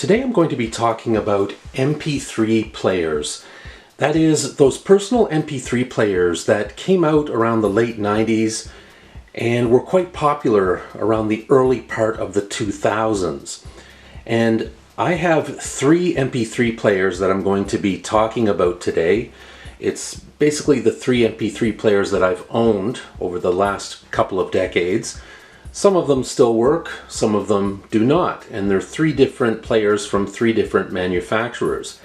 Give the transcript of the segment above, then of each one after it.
Today I'm going to be talking about MP3 players. That is, those personal MP3 players that came out around the late 90s and were quite popular around the early part of the 2000s. And I have three MP3 players that I'm going to be talking about today. It's basically the three MP3 players that I've owned over the last couple of decades. Some of them still work, some of them do not, and they're three different players from three different manufacturers.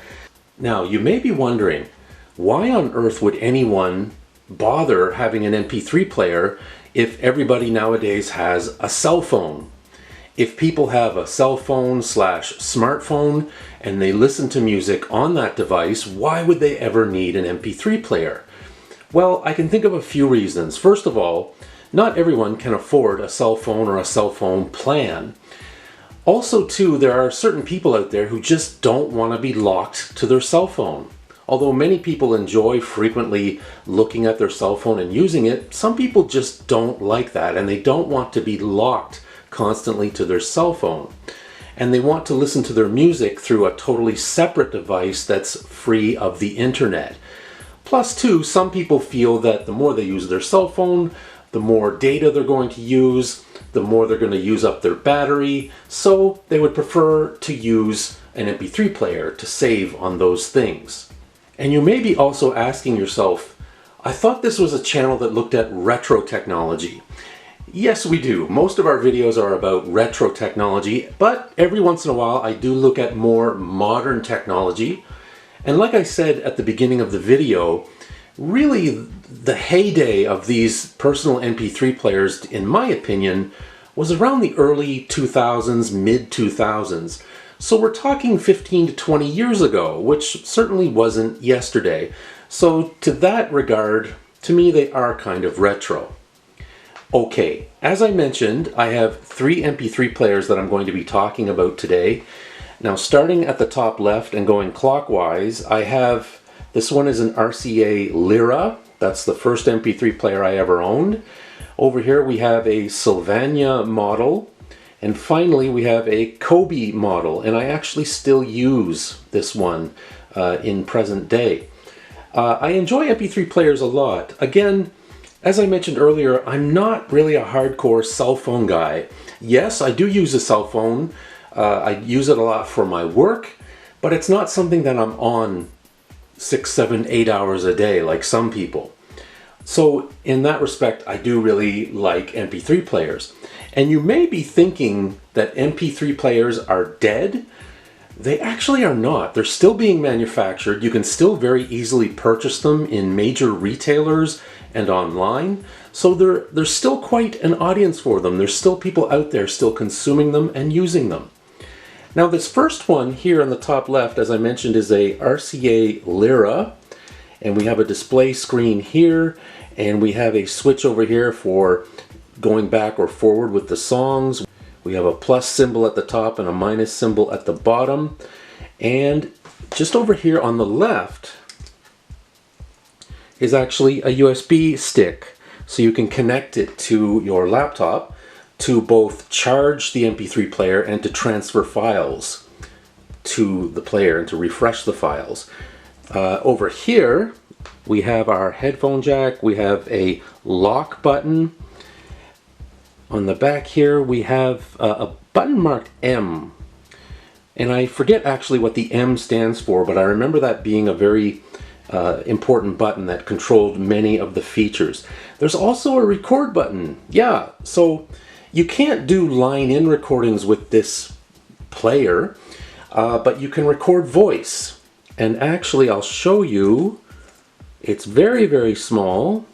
Now, you may be wondering, why on earth would anyone bother having an MP3 player if everybody nowadays has a cell phone? If people have a cell phone / smartphone and they listen to music on that device, why would they ever need an MP3 player? Well, I can think of a few reasons. First of all, not everyone can afford a cell phone or a cell phone plan. Also, too, there are certain people out there who just don't want to be locked to their cell phone. Although many people enjoy frequently looking at their cell phone and using it, some people just don't like that, and they don't want to be locked constantly to their cell phone. And they want to listen to their music through a totally separate device that's free of the internet. Plus, too, some people feel that the more they use their cell phone, the more data they're going to use, the more they're going to use up their battery, so they would prefer to use an MP3 player to save on those things. And you may be also asking yourself, I thought this was a channel that looked at retro technology. Yes, we do. Most of our videos are about retro technology, but every once in a while I do look at more modern technology. And like I said at the beginning of the video, really the heyday of these personal MP3 players, in my opinion, was around the early 2000s, mid 2000s. So we're talking 15 to 20 years ago, which certainly wasn't yesterday. So to that regard, to me they are kind of retro. Okay, as I mentioned, I have three MP3 players that I'm going to be talking about today. Now, starting at the top left and going clockwise, I have, this one is an RCA Lira. That's the first MP3 player I ever owned. Over here we have a Sylvania model. And finally we have a Kobe model. And I actually still use this one in present day. I enjoy MP3 players a lot. Again, as I mentioned earlier, I'm not really a hardcore cell phone guy. Yes, I do use a cell phone. I use it a lot for my work, but it's not something that I'm on 6, 7, 8 hours a day like some people. So in that respect, I do really like MP3 players. And you may be thinking that MP3 players are dead. They actually are not. They're still being manufactured. You can still very easily purchase them in major retailers and online. So there's still quite an audience for them. There's still people out there still consuming them and using them. Now, this first one here on the top left, as I mentioned, is a RCA Lira. And we have a display screen here, and we have a switch over here for going back or forward with the songs. We have a plus symbol at the top and a minus symbol at the bottom. And just over here on the left is actually a USB stick. So you can connect it to your laptop to both charge the MP3 player and to transfer files to the player and to refresh the files. Over here we have our headphone jack. We have a lock button. On the back here we have a button marked M, and I forget actually what the M stands for, but I remember that being a very important button that controlled many of the features. There's also a record button. Yeah, so you can't do line-in recordings with this player, but you can record voice. And actually I'll show you, it's very, very small.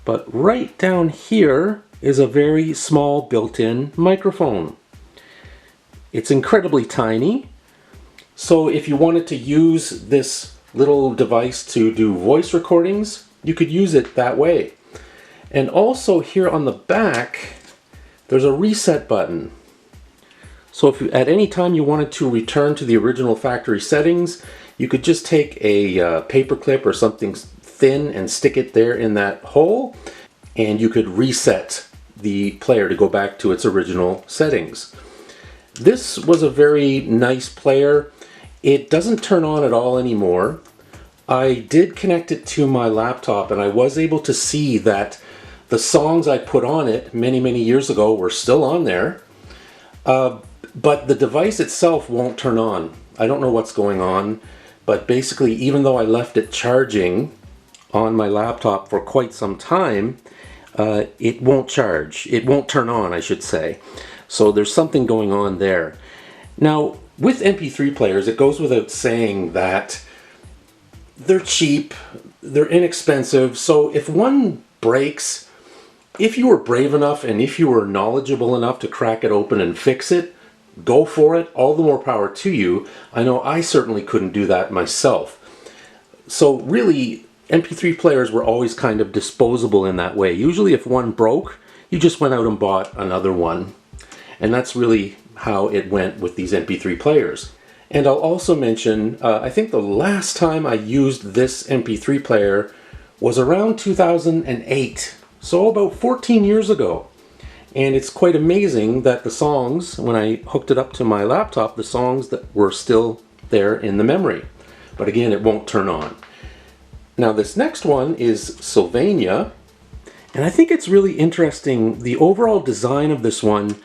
But right down here is a very small built-in microphone. It's incredibly tiny. So if you wanted to use this little device to do voice recordings, you could use it that way. And also here on the back, there's a reset button. So if you, at any time you wanted to return to the original factory settings, you could just take a paper clip or something thin and stick it there in that hole, and you could reset the player to go back to its original settings. This was a very nice player. It doesn't turn on at all anymore. I did connect it to my laptop and I was able to see that the songs I put on it many years ago were still on there. But the device itself won't turn on. I don't know what's going on, but basically even though I left it charging on my laptop for quite some time, it won't charge. It won't turn on, I should say. So there's something going on there. Now, with MP3 players, it goes without saying that they're cheap, they're inexpensive, so if one breaks, if you were brave enough and if you were knowledgeable enough to crack it open and fix it, go for it, all the more power to you. I know I certainly couldn't do that myself. So really, MP3 players were always kind of disposable in that way. Usually if one broke, you just went out and bought another one. And that's really how it went with these MP3 players. And I'll also mention, I think the last time I used this MP3 player was around 2008, so about 14 years ago. And it's quite amazing that the songs, when I hooked it up to my laptop, the songs that were still there in the memory. But again, it won't turn on. Now this next one is Sylvania, and I think it's really interesting. The overall design of this one,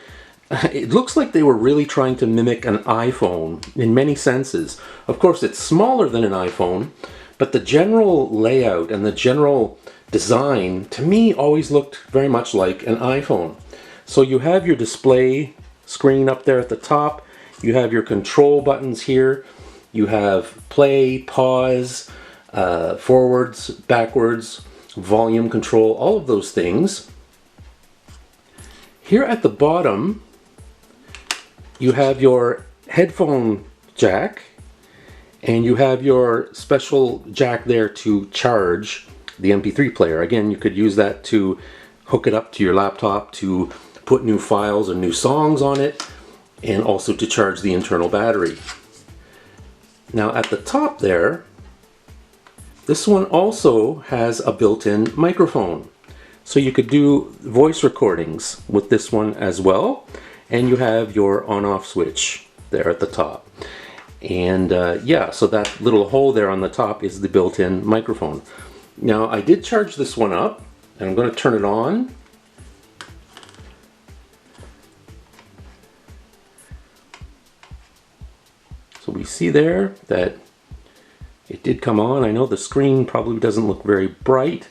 it looks like they were really trying to mimic an iPhone in many senses. Of course, it's smaller than an iPhone, but the general layout and the general design, to me, always looked very much like an iPhone. So you have your display screen up there at the top, you have your control buttons here, you have play, pause, forwards, backwards, volume control, all of those things. Here at the bottom, you have your headphone jack, and you have your special jack there to charge the MP3 player. Again, you could use that to hook it up to your laptop to put new files or new songs on it, and also to charge the internal battery. Now at the top there, this one also has a built-in microphone. So you could do voice recordings with this one as well. And you have your on-off switch there at the top. And yeah, so that little hole there on the top is the built-in microphone. Now I did charge this one up, and I'm going to turn it on. So we see there that it did come on. I know the screen probably doesn't look very bright,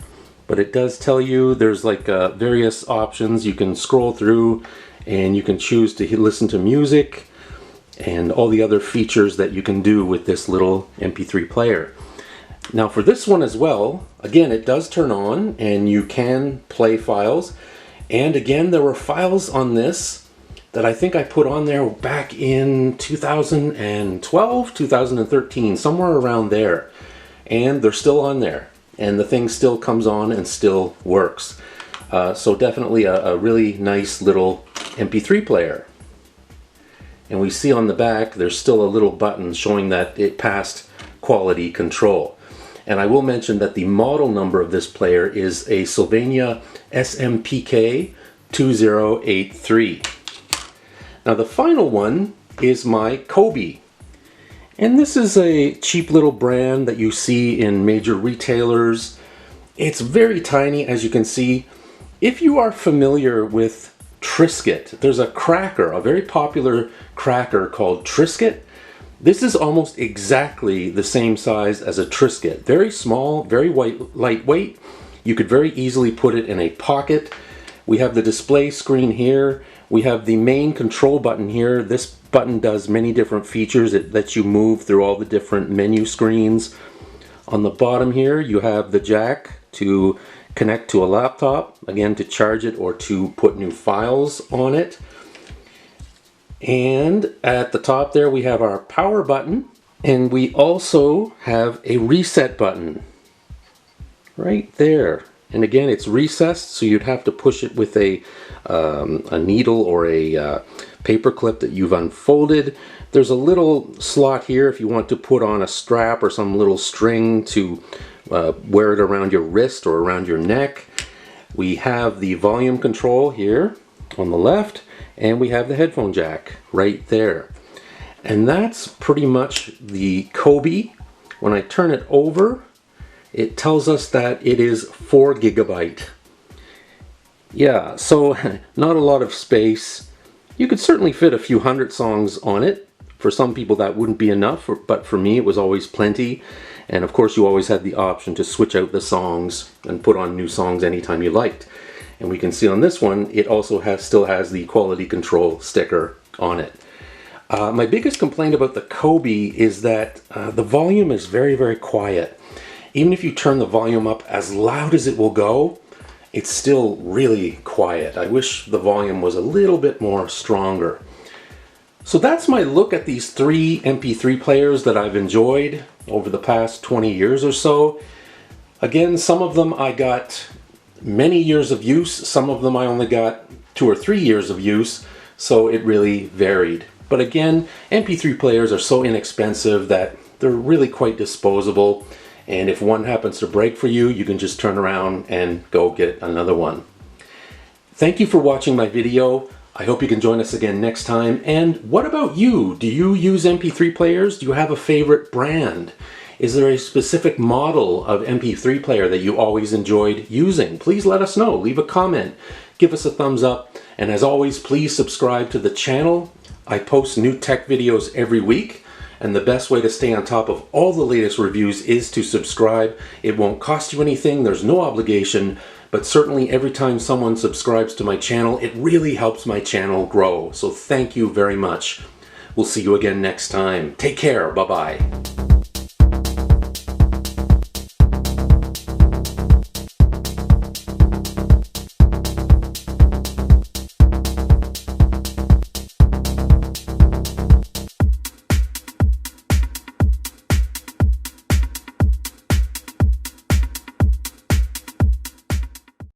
but it does tell you there's like various options. You can scroll through and you can choose to listen to music and all the other features that you can do with this little MP3 player. Now for this one as well, again, it does turn on and you can play files. And again, there were files on this that I think I put on there back in 2012, 2013, somewhere around there. And they're still on there. And the thing still comes on and still works. So definitely a really nice little MP3 player. And we see on the back there's still a little button showing that it passed quality control. And I will mention that the model number of this player is a Sylvania SMPK2083. Now the final one is my Kobe. And this is a cheap little brand that you see in major retailers. It's very tiny, as you can see. If you are familiar with Triscuit, there's a cracker, a very popular cracker called Triscuit. This is almost exactly the same size as a Triscuit. Very small, very lightweight. You could very easily put it in a pocket. We have the display screen here. We have the main control button here. This button does many different features. It lets you move through all the different menu screens. On the bottom here, you have the jack to connect to a laptop, again to charge it or to put new files on it. And at the top there we have our power button, and we also have a reset button right there. And again, it's recessed, so you'd have to push it with a needle or a paper clip that you've unfolded. There's a little slot here if you want to put on a strap or some little string to wear it around your wrist or around your neck. We have the volume control here on the left, and we have the headphone jack right there. And that's pretty much the Kobe. When I turn it over, it tells us that it is 4 gigabyte. Yeah, so not a lot of space. You could certainly fit a few hundred songs on it. For some people that wouldn't be enough, but for me it was always plenty. And of course you always had the option to switch out the songs and put on new songs anytime you liked. And we can see on this one, it also still has the quality control sticker on it. My biggest complaint about the Kobe is that the volume is very, very quiet. Even if you turn the volume up as loud as it will go, it's still really quiet. I wish the volume was a little bit more stronger. So that's my look at these 3 MP3 players that I've enjoyed over the past 20 years or so. Again, some of them I got many years of use, some of them I only got 2 or 3 years of use, so it really varied. But again, MP3 players are so inexpensive that they're really quite disposable, and if one happens to break for you, you can just turn around and go get another one. Thank you for watching my video. I hope you can join us again next time. And what about you? Do you use MP3 players? Do you have a favorite brand? Is there a specific model of MP3 player that you always enjoyed using? Please let us know. Leave a comment. Give us a thumbs up. And as always, please subscribe to the channel. I post new tech videos every week. And the best way to stay on top of all the latest reviews is to subscribe. It won't cost you anything. There's no obligation. But certainly every time someone subscribes to my channel, it really helps my channel grow. So thank you very much. We'll see you again next time. Take care. Bye-bye.